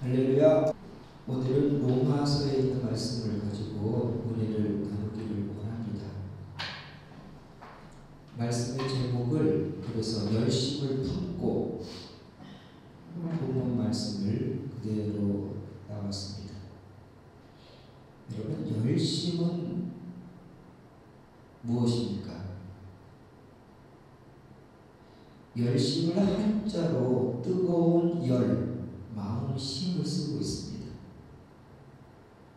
할렐루야. 오늘은 로마서에 있는 말씀을 가지고 은혜를 나누기를 원합니다. 말씀의 제목을 그래서 열심을 품고 본문 말씀을 그대로 나왔습니다. 여러분, 열심은 무엇입니까? 열심을 한자로 뜨거운 열, 마음심을 쓰고 있습니다.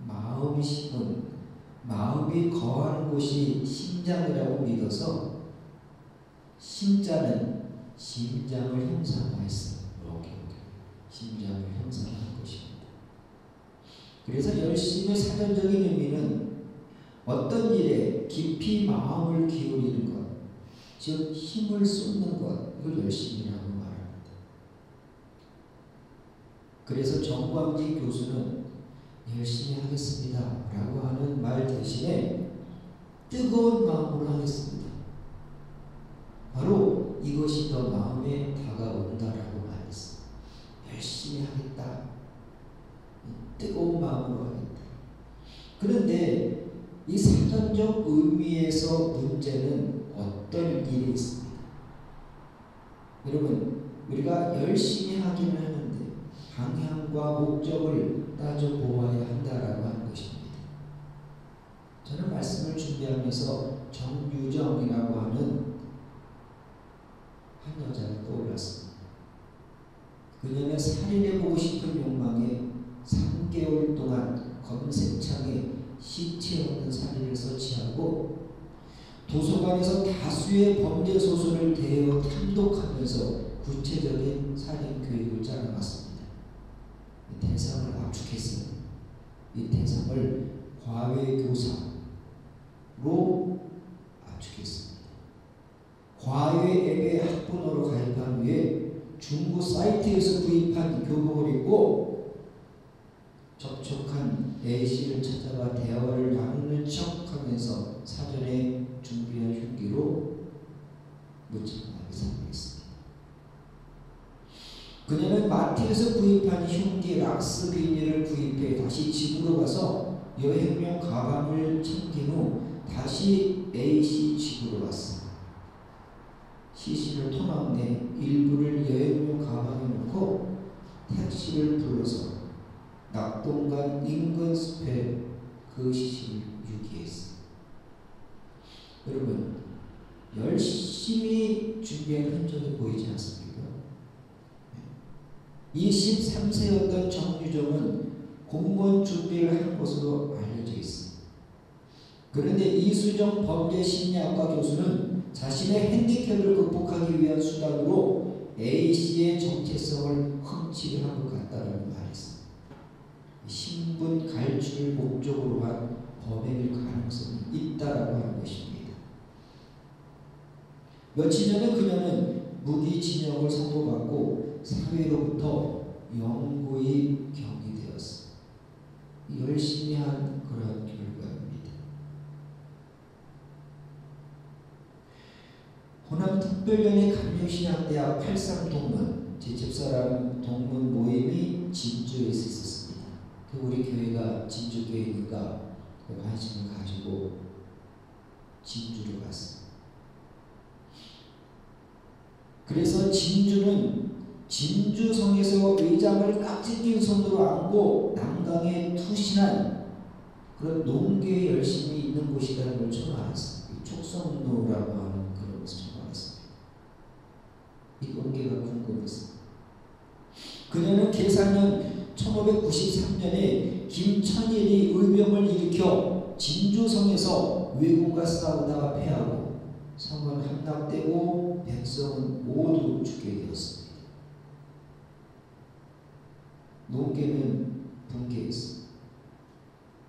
마음심은 마음이 거하는 곳이 심장이라고 믿어서 심자는 심장을 형상화했어요. 심장을 형상화한 것입니다. 그래서 열심의 사전적인 의미는 어떤 일에 깊이 마음을 기울이는 것, 즉 힘을 쏟는 것, 이걸 열심이라고 말합니다. 그래서 정광진 교수는 열심히 하겠습니다 라고 하는 말 대신에 뜨거운 마음으로 하겠습니다, 바로 이것이 더 마음에 다가온다라고 말했습니다. 열심히 하겠다, 뜨거운 마음으로 하겠다. 그런데 이 사전적 의미에서 문제는 어떤 일이 있습니다. 여러분, 우리가 열심히 하기는 하는데 방향과 목적을 따져보아야 한다라고 하는 것입니다. 저는 말씀을 준비하면서 정유정이라고 하는 한 여자가 떠올랐습니다. 그녀는 살인해보고 싶은 욕망에 3개월 동안 검색창에 시체 없는 살인을 서치하고 도서관에서 다수의 범죄 소설을 대여 탐독하면서 구체적인 살인 교육을 짜나갔습니다. 이 대상을 압축했어요. 이 대상을 과외교사로 압축했습니다. 과외 앱에 학부모로 가입한 후에 중고 사이트에서 구입한 교복을 입고 접촉한 A씨를 찾아가 대화를 나누는 척하면서 사전에 준비한 흉기로 무참하게 사망했습니다. 그녀는 마트에서 구입한 흉기 락스 비닐을 구입해 다시 집으로 가서 여행용 가방을 챙긴 후 다시 A씨 집으로 갔습니다. C씨를 토막 내 일부를 여행용 가방에 넣고 택시를 불러서 낙동강 인근 숲에 그 C씨를 유기했습니다. 여러분, 열심히 준비한 흔적이 보이지 않습니까? 23세였던 정유정은 공무원 준비를 한 것으로 알려져 있습니다. 그런데 이수정 범죄심리학과 교수는 자신의 핸디캡을 극복하기 위한 수단으로 A씨의 정체성을 훔치려 한 것 같다라고 말했습니다. 신분 갈취를 목적으로 한 범행일 가능성이 있다라고 하는 것입니다. 며칠 전에 그녀는 무기징역을 선고받고 사회로부터 영구히 격리되었습니다. 열심히 한 그런 결과입니다. 호남특별연의 감리신학대학 83동문, 제 집사람 동문 모임이 진주에 있었습니다. 우리 교회가 진주교회니까 관심을 가지고 진주로 갔습니다. 그래서 진주는 진주성에서 의장을 깍지 낀 손으로 안고 난강에 투신한 그런 농계에 열심히 있는 곳이라는 걸 처음 알았습니다. 촉성로라고 하는 그런 것을 처음 알았습니다. 이 농계가 궁금했습니다. 그녀는 계산년 1593년에 김천일이 의병을 일으켜 진주성에서 왜군과 싸우다가 패하고 성은 함락되고 백성은 모두 죽게 되었습니다. 농계는 붕괴했습니다.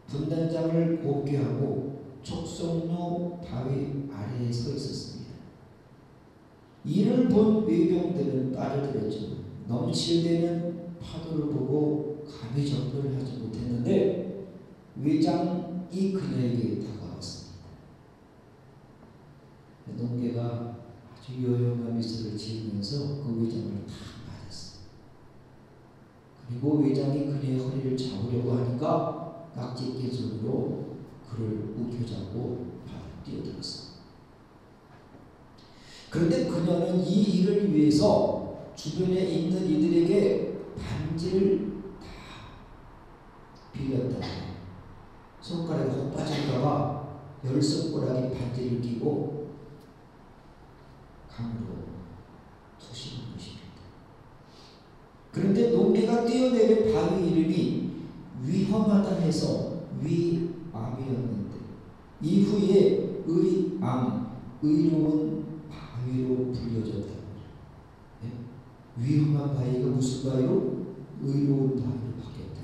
분단장을 곱게하고 촉성로 바위 아래에 서 있었습니다. 이를 본 외병들은 빠져들었죠. 넘칠대는 파도를 보고 감히 접근을 하지 못했는데 외장이 그녀에게 다가왔습니다. 농계가 아주 요염한 미소를 지으면서 그 외장을 탁 맞았습니다. 그리고 외장이 그녀의 허리를 잡으려고 하니까 낙지 있게 손으로 그를 움켜잡고 바로 뛰어들었어. 그런데 그녀는 이 일을 위해서 주변에 있는 이들에게 반지를 다 빌렸다. 손가락에 혹 빠질까봐 10손가락이 반지를 끼고 강으로 투신한 것입니다. 그런데 농개가 뛰어내린 바위 이름이 위험하다 해서 위암이었는데 이후에 의암, 의로운 바위로 불려졌다. 네? 위험한 바위가 무슨 바위로? 의로운 바위로 바뀌었다.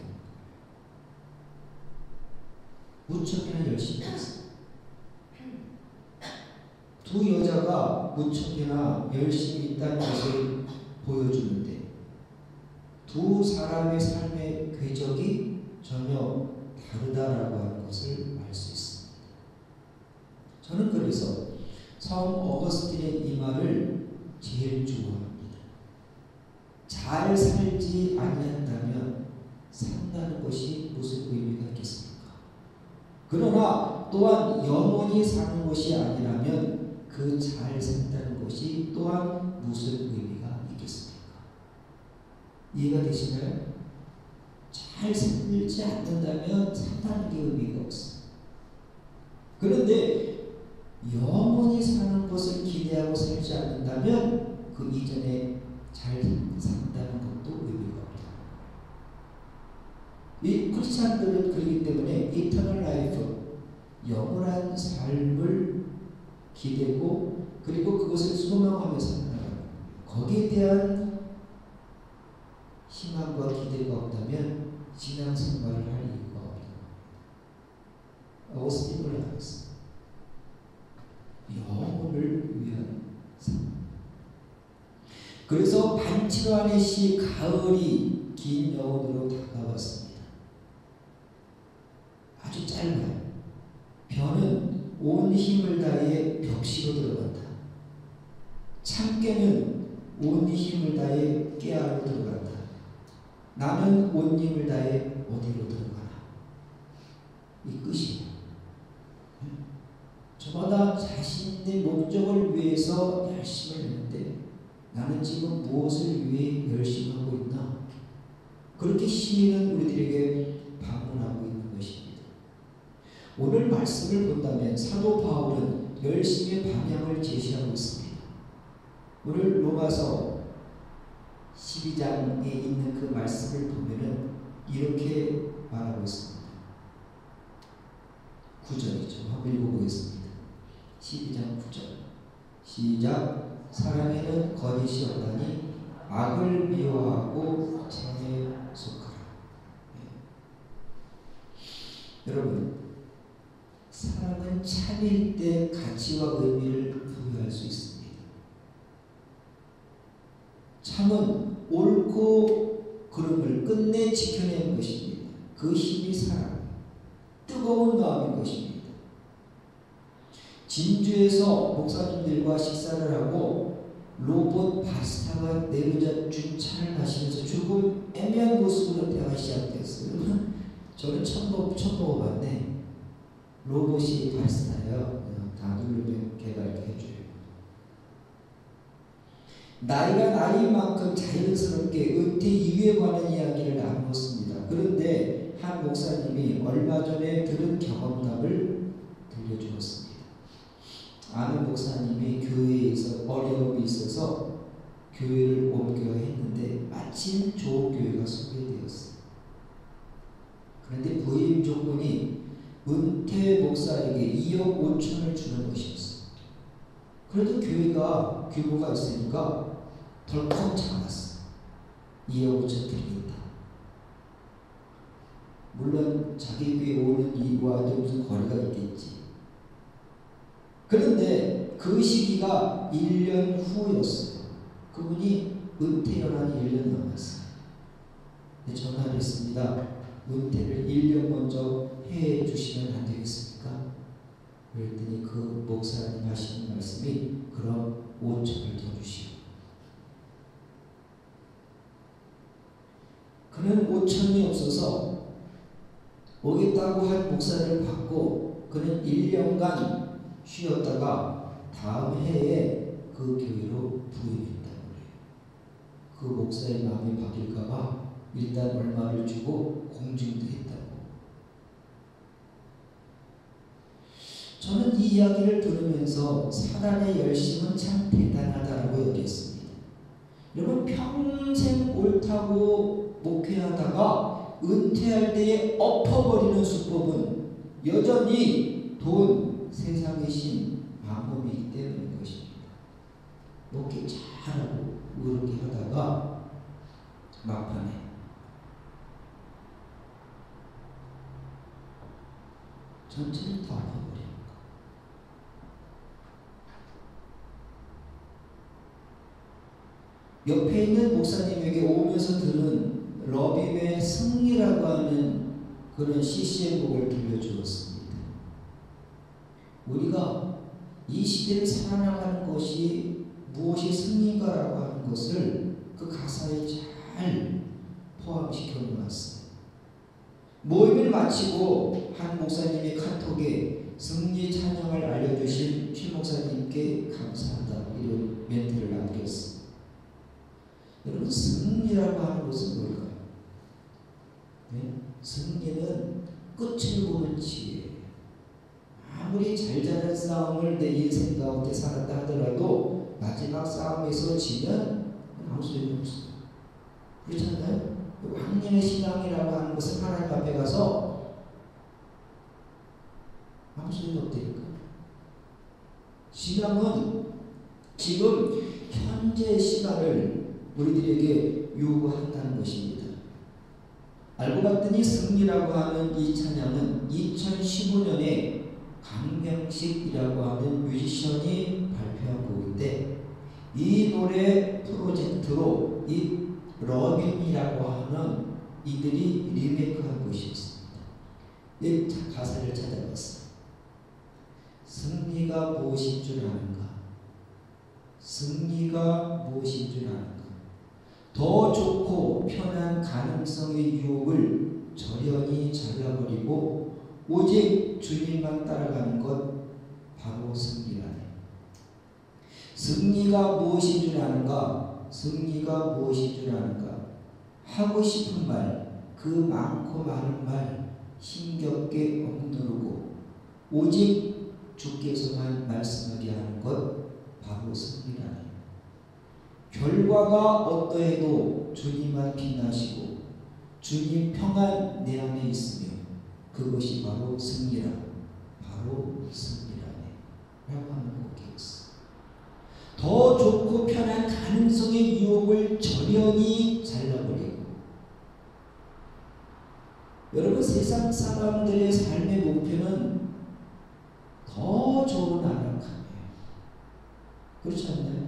무척이나 열심히 했어. 두 여자가 무척이나 열심히 있다는 것을 보여주는데 두 사람의 삶의 궤적이 전혀 다르다라고 하는 것을 알 수 있습니다. 저는 그래서 성 어거스틴의 이 말을 제일 좋아합니다. 잘 살지 아니한다면 산다는 것이 무슨 의미가 있겠습니까? 그러나 또한 영원히 사는 것이 아니라면 그 잘 산다는 것이 또한 무슨 의미가 있겠습니까? 이해가 되시나요? 잘 살지 않는다면 산다는 게 의미가 없어요. 그런데 영원히 사는 것을 기대하고 살지 않는다면 그 이전에 잘 산다는 것도 의미가 없다. 이 크리스찬들은 그렇기 때문에 이터널 라이프, 영원한 삶을 기대고 그리고 그것을 소망하며 산다는 거기에 대한 희망과 기대가 없다면 신앙생활을 할 이유가 없다. 어거스틴을 하겠습니다. 영혼을 위한 삶. 그래서 반치로안의 시 가을이 긴 여운으로 다가왔습니다. 아주 짧아요. 벼는 온 힘을 다해 벽시로 들어간다. 참깨는 온 힘을 다해 깨알로 들어간다. 나는 온 힘을 다해 어디로 들어가나. 이 끝이에요. 저마다 자신의 목적을 위해서 열심을 했는데 나는 지금 무엇을 위해 열심히 하고 있나? 그렇게 시인은 우리들에게 방문하고 있는 것입니다. 오늘 말씀을 본다면 사도 바울은 열심히 방향을 제시하고 있습니다. 오늘 로마서 12장에 있는 그 말씀을 보면은 이렇게 말하고 있습니다. 9절이죠. 한번 읽어보겠습니다. 12장 9절 시작. 사람에는 거짓이 없다니 악을 미워하고 정에 속하라. 네. 여러분, 사람은 참일 때 가치와 의미를 부여할 수 있습니다. 참은 옳고 그름을 끝내 지켜내는 것입니다. 그 힘이 사람, 뜨거운 마음인 것입니다. 진주에서 목사님들과 식사를 하고 로봇 바리스타가 내려준 차를 마시면서 조금 애매한 모습으로 대화가 시작됐어요. 저는 처음 먹어봤네. 로봇이 바리스타예요. 다 누르면 걔가 이렇게 해줘요. 나이가 나이인 만큼 자연스럽게 은퇴 이후에 관한 이야기를 나누었습니다. 그런데 한 목사님이 얼마 전에 들은 경험담을 들려주었습니다. 아는 목사님이 교회에서 어려움이 있어서 교회를 옮겨야 했는데 마침 좋은 교회가 소개되었어요. 그런데 부임 조건이 은퇴 목사에게 2억 5천을 주는 것이었어요. 그래도 교회가 규모가 있으니까 덜컥 잡았어. 2억 5천 드리겠다. 물론 자기 교회 오는 일과도 무슨 거리가 있겠지. 그런데 그 시기가 1년 후였어요. 그분이 은퇴 연한이 1년 남았어요. 전화를 했습니다. 은퇴를 1년 먼저 해 주시면 안 되겠습니까? 그랬더니 그 목사님 하시는 말씀이 그럼 5천을 더 주시오. 그는 5천이 없어서 오겠다고 한 목사를 받고 그는 1년간 쉬었다가 다음 해에 그 교회로 부임했다고 그래요. 그 목사의 마음이 바뀔까봐 일단 얼마를 주고 공증도 했다고. 저는 이 이야기를 들으면서 사단의 열심은 참 대단하다고 여겼습니다. 여러분, 평생 옳다고 목회하다가 은퇴할 때에 엎어버리는 수법은 여전히 돈, 세상의 신, 마음이기 때문인 것입니다. 목회 잘하고 그렇게 하다가 막판에 전체를 다 엎어버립니다. 옆에 있는 목사님에게 오면서 들은 러빔의 승리라고 하는 그런 CC의 곡을 들려주었습니다. 우리가 이 시대를 살아나가는 것이 무엇이 승리인가라고 하는 것을 그 가사에 잘 포함시켜 놓았어요. 모임을 마치고 한 목사님의 카톡에 승리 찬양을 알려주신 최 목사님께 감사하다 이런 멘트를 남겼습니다. 여러분, 승리라고 하는 것은 뭘까요? 네? 승리는 끝을 보는 지혜예요. 아무리 잘 자는 싸움을 내 인생 가운데 살았다 하더라도 마지막 싸움에서 지면 아무 소용이 없어요. 그렇잖아요? 왕년의 신앙이라고 하는 것은 하나님 앞에 가서 아무 소용이 없다니까. 신앙은 지금 현재 시간을 우리들에게 요구한다는 것입니다. 알고 봤더니 승리라고 하는 이 찬양은 2015년에 강명식이라고 하는 뮤지션이 발표한 곡인데 이 노래 프로젝트로 이 러빔이라고 하는 이들이 리메이크한 것이었습니다. 이 가사를 찾아봤어요. 승리가 무엇인 줄 아는가? 승리가 무엇인 줄 아는가? 더 좋고 편한 가능성의 유혹을 저련히 잘라버리고 오직 주님만 따라가는 것, 바로 승리라네. 승리가 무엇인 줄 아는가? 승리가 무엇인 줄 아는가? 하고 싶은 말, 그 많고 많은 말 힘겹게 억누르고 오직 주께서만 말씀하게 하는 것, 바로 승리라네. 결과가 어떠해도 주님만 빛나시고 주님 평안 내 안에 있으며 그것이 바로 승리라. 바로 승리라네 라고 하는 곡이었어. 더 좋고 편한 가능성의 유혹을 저련히 잘라버리고, 여러분, 세상 사람들의 삶의 목표는 더 좋은 안락함이에요. 그렇지 않나요?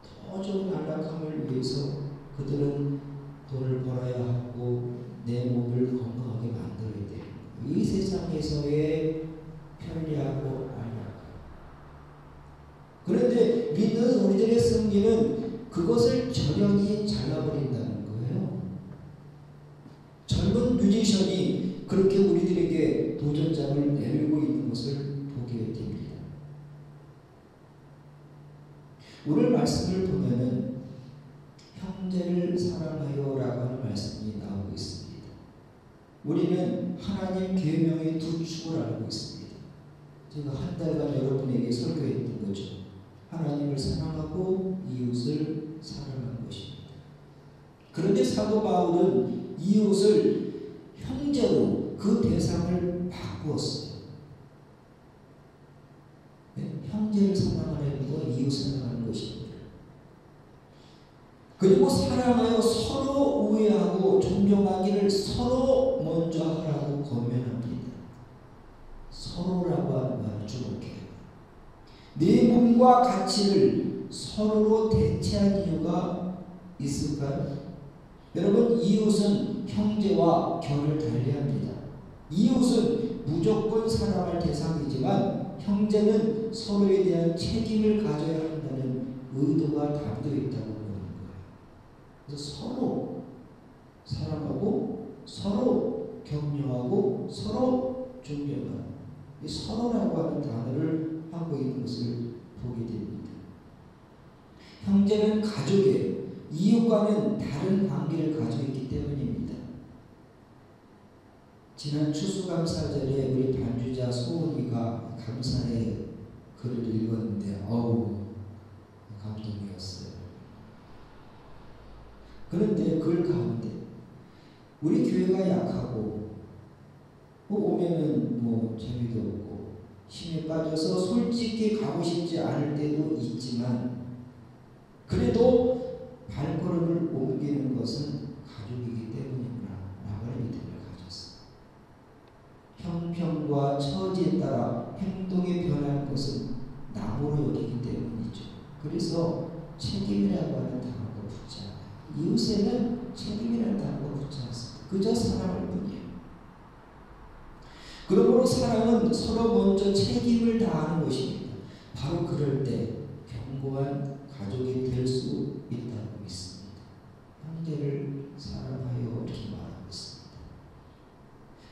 더 좋은 안락함을 위해서 그들은 돈을 벌어야 하고 내 몸을 건강하게 만들어야 돼요. 이 세상에서의 편리하고 안락함. 그런데 믿는 우리들의 승리는 그것을 저련히 잘라버린다는 거예요. 젊은 뮤지션이 그렇게 우리들에게 도전장을 내밀고 있는 것을 보게 됩니다. 오늘 말씀을 보면은 형제를 사랑하여 라고 하는 말씀이 나오고 있습니다. 우리는 하나님 계명의 두 축을 알고 있습니다. 제가 한 달간 여러분에게 설교했던 거죠. 하나님을 사랑하고 이웃을 사랑하는 것입니다. 그런데 사도 바울은 이웃을 형제로 그 대상을 바꾸었어요. 네? 형제를 사랑하는 거, 이웃 사랑하는 것입니다. 그리고 사랑하여 서로 우애하고 존경하기를 서로 먼저 하라고 권면합니다. 서로라고 하는 말을 주목해요. 내 몸과 가치를 서로로 대체한 이유가 있을까요? 여러분, 이웃은 형제와 결을 달리합니다. 이웃은 무조건 사랑할 대상이지만 형제는 서로에 대한 책임을 가져야 한다는 의도가 담겨 있다고 보는 거예요. 그래서 서로 이 서로라고 하는 단어를 하고 있는 것을 보게 됩니다. 형제는 가족이에요. 이웃과는 다른 관계를 가지고 있기 때문입니다. 지난 추수감사절에 우리 반주자 소은이가 감사의 글을 읽었는데 감동이었어요. 그런데 글 가운데 우리 교회가 약하고 오면은 재미도 없고 힘에 빠져서 솔직히 가고 싶지 않을 때도 있지만 그래도 발걸음을 옮기는 것은 가족이기 때문이구나 라고 하는 믿음을 가졌어요. 형편과 처지에 따라 행동이 변하는 것은 나무로 여기기 때문이죠. 그래서 책임이라고 하는 단어가 붙지 않아요. 이웃에는 책임이라는 단어가 붙지 않습니다. 그저 사랑할 뿐이에요. 그러므로 사랑은 서로 먼저 책임을 다하는 것입니다. 바로 그럴 때 견고한 가족이 될 수 있다고 믿습니다. 형제를 사랑하여 이렇게 말하고 있습니다.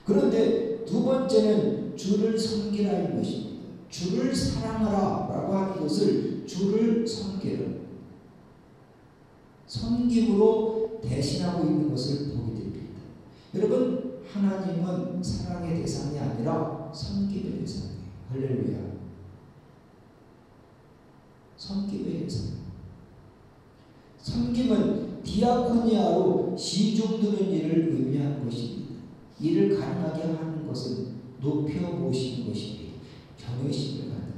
그런데 두 번째는 주를 섬기라는 것입니다. 주를 사랑하라 라고 하는 것을 주를 섬김으로 대신하고 있는 것을 보게 됩니다. 여러분, 하나님은 사랑의 대상이 아니라 섬김의 대상이에요. 할렐루야. 섬김의 대상. 섬김은 디아코니아로 시중드는 일을 의미하는 것입니다. 이를 가능하게 하는 것은 높여 모시는 것입니다. 경외심을 갖는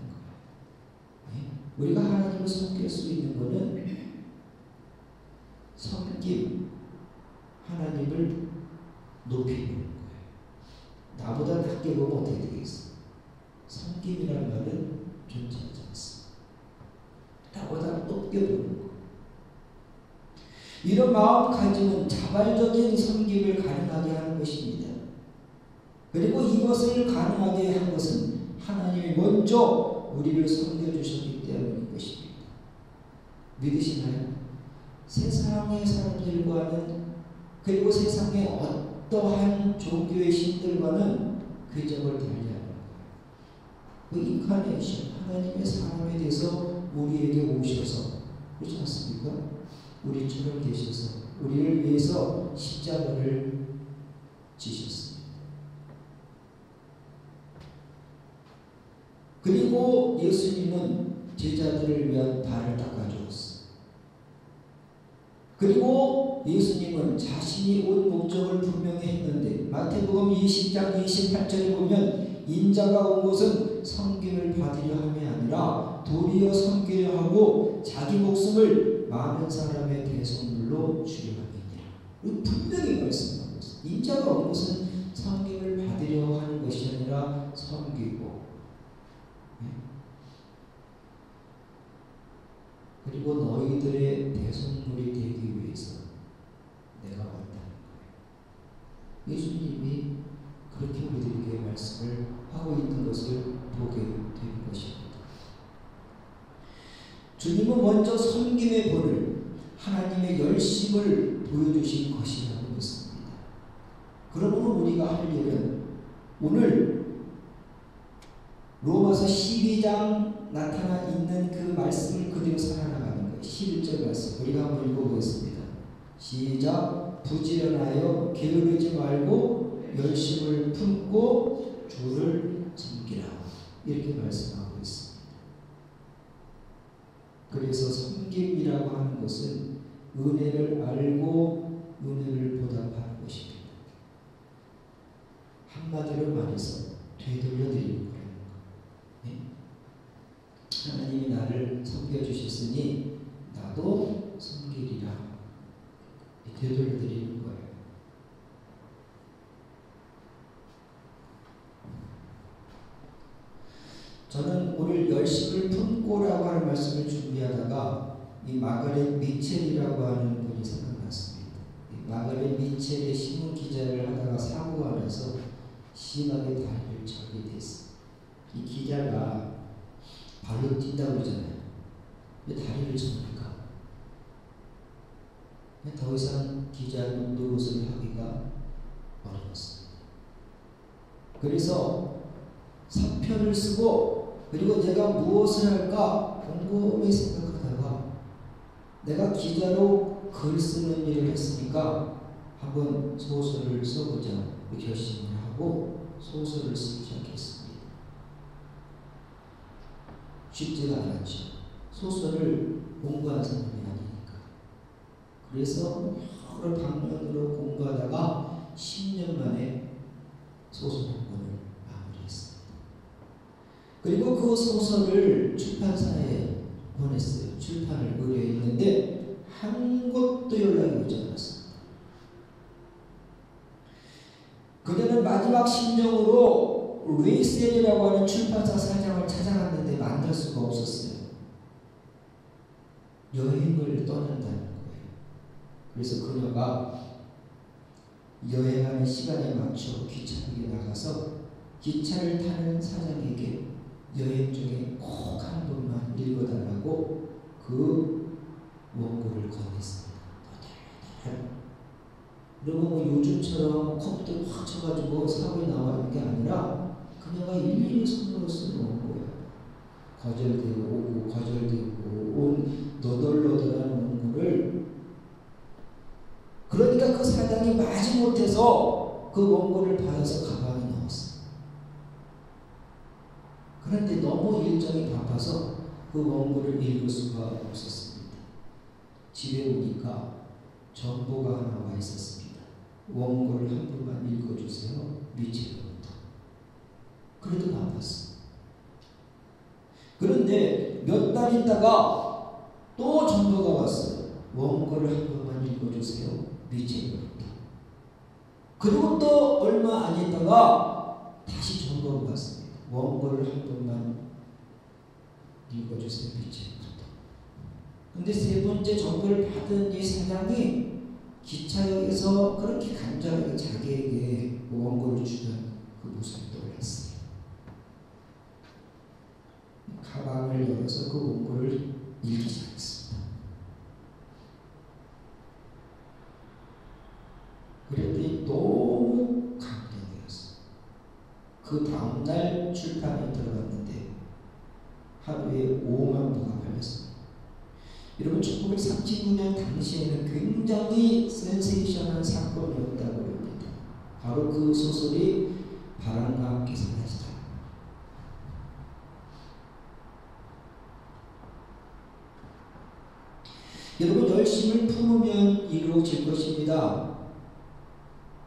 거예요. 우리가 하나님을 섬길 수 있는 것은 섬김, 하나님을 높이는 거예요. 나보다 낮게 보면 어떻게 되겠어? 섬김이라는 말은 존재하지 않습니다. 나보다 높게 보는 거. 이런 마음가짐은 자발적인 섬김을 가능하게 하는 것입니다. 그리고 이것을 가능하게 한 것은 하나님이 먼저 우리를 섬겨주셨기 때문인 것입니다. 믿으시나요? 세상의 사람들과는 그리고 세상의 어떠한 종교의 신들과는 궤적을 달리하는 거예요. 그 인카네이션, 하나님의 사람에 대해서 우리에게 오셔서 그렇지 않습니까? 우리처럼 계셔서 우리를 위해서 십자가를 지셨습니다. 그리고 예수님은 제자들을 위한 발을 닦아주었어요. 그리고 예수님은 자신이 온 목적을 분명히 했는데 마태복음 20장 28절에 보면 인자가 온 것은 섬김을 받으려 함이 아니라 도리어 섬기려 하고 자기 목숨을 많은 사람의 대속물로 주려 함이니라. 분명히 말씀하고 있어요. 인자가 온 것은 섬김을 받으려 하는 것이 아니라 섬기고 그리고 너희들의 대속물이 되기 위해서 내가 왔다는 거예요. 예수님이 그렇게 우리들에게 말씀을 하고 있는 것을 보게 되는 것입니다. 주님은 먼저 섬김의 본을 하나님의 열심을 보여주신 것이라고 믿습니다. 그러므로 우리가 할 일은 오늘 로마서 12장 나타나 있는 그 말씀을 그대로 살아나가는 거예요. 11절 말씀 우리가 한번 읽어보겠습니다. 시작. 부지런하여 게으르지 말고 열심을 품고 주를 섬기라. 이렇게 말씀하고 있습니다. 그래서 섬김이라고 하는 것은 은혜를 알고 은혜를 보답하는 것입니다. 한마디로 말해서 되돌려드리는 거예요. 네? 하나님이 나를 섬겨주셨으니 나도 섬기리라. 되돌려드리는 거예요. 저는 오늘 열심을 품고라고 하는 말씀을 준비하다가 이 마가렛 미첼이라고 하는 분이 생각났습니다. 이 마가렛 미첼의 신문 기자를 하다가 사고가 나서 심하게 다리를 절게 됐어요. 이 기자가 발로 뛴다고 그러잖아요. 왜 다리를 접니까? 더 이상 기자 노릇을 하기가 어려웠습니다. 그래서 사표를 쓰고 그리고 내가 무엇을 할까 곰곰이 생각하다가 내가 기자로 글 쓰는 일을 했으니까 한번 소설을 써보자 결심을 하고 소설을 쓰기 시작했습니다. 쉽지가 않았죠. 소설을 공부한 사람이 아니니까. 그래서 여러 방면으로 공부하다가 10년 만에 소설 한 권을 마무리했습니다. 그리고 그 소설을 출판사에 보냈어요. 출판을 의뢰했는데 한 곳도 연락이 오지 않았습니다. 그녀는 마지막 심정으로 레이셀이라고 하는 출판사 사장을 찾아갔는데 만날 수가 없었어요. 여행을 떠난다는 거예요. 그래서 그녀가 여행하는 시간에 맞춰 기차역에 나가서 기차를 타는 사장에게 여행 중에 꼭 한 번만 읽어달라고 그 원고를 건넸습니다. 그리고 뭐 요즘처럼 컴퓨터 확 쳐가지고 사고에 나오는 게 아니라 그녀가 일일이 손으로 쓰는 원고예요. 거절되고 오고 거절되고 온 너덜너덜한 원고를 그러니까 그 사장이 마지못해서 그 원고를 받아서 가방에 넣었어요. 그런데 너무 일정이 바빠서 그 원고를 읽을 수가 없었습니다. 집에 오니까 정보가 하나 와 있었습니다. 원고를 한 번만 읽어주세요. 미치로부터. 그래도 바빴어. 그런데 몇 달 있다가 또 정보가 왔어요. 원고를 한 번만 읽어주세요. 미치로부터. 그리고 또 얼마 안 있다가 다시 정보가 왔습니다. 원고를 한 번만 읽어주세요. 미치로부터. 근데 세 번째 정보를 받은 이 사장이 기차역에서 그렇게 간절하게 자기에게 원고를 주던 그 모습이 떠올랐어요. 가방을 열어서 그 원고를 읽기 시작했습니다. 그랬더니 너무 감동이었어요. 그 다음날 출판에 들어갔는데 하루에 5만 부가 팔렸습니다. 여러분 1939년 당시에는 굉장히 센세이션한 사건이었다고 합니다. 바로 그 소설이 바람과 함께 사라지다. 여러분 열심을 품으면 이루어질 것입니다.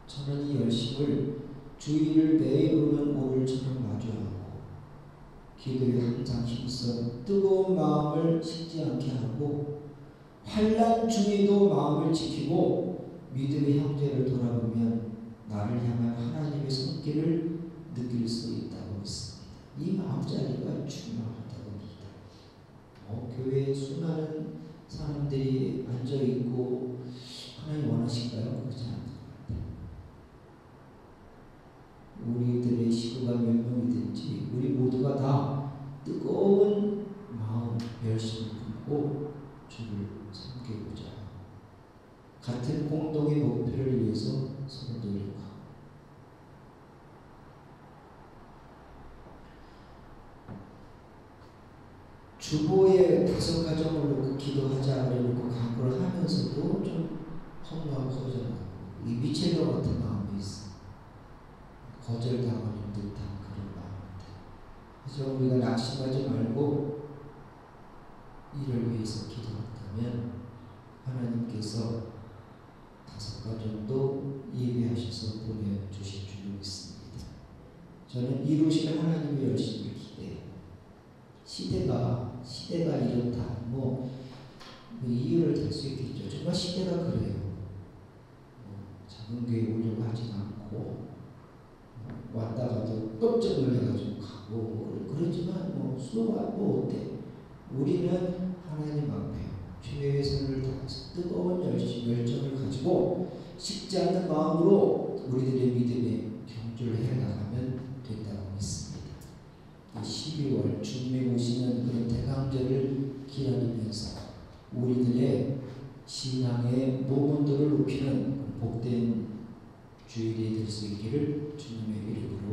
저는 이 열심을 주의를 매일 오는 오를처럼 마주하고 기도에 항상 힘써 뜨거운 마음을 식지 않게 하고 환난 중에도 마음을 지키고 믿음의 형제를 돌아보면 나를 향한 하나님의 손길을 느낄 수 있다고 믿습니다. 이 마음자리가 중요하다고 봅니다. 교회에 수많은 사람들이 앉아있고 하나님 원하실까요? 그렇지 않은 것 같아요. 우리들의 식구가 몇 명이든지 우리 모두가 다 뜨거운 마음, 열심을 품고 주를 섬기고자 같은 공동의 목표를 위해서 서로 노력하고 주보에 5가정을 놓고 기도하자 그러고 강구를 하면서도 좀 허무하고 허전하고 이 미체과 같은 마음이 있어. 거절당하는 듯한 그런 마음입니다. 그래서 우리가 낙심하지 말고 이를 위해서 기도한다면 하나님께서 5가정도 예비하셔서 보내주실 줄 믿습니다. 저는 이루실 하나님의 열심을 기대해요. 시대가 이렇다. 이유를 들 수 있겠죠. 정말 시대가 그래요. 작은 교회 오려고 하지 않고 왔다가도 깜짝 놀래가지고 가고 그러지만 수고가 어때? 우리는 하나님 앞에 주의 손을 다해서 뜨거운 열정을 가지고 식지 않는 마음으로 우리들의 믿음에 경주를 해나가면 된다고 믿습니다. 12월 주님이 오시는 그런 대강절을 기다리면서 우리들의 신앙의 모범도를 높이는 복된 주일이 될 수 있기를 주님의 이름으로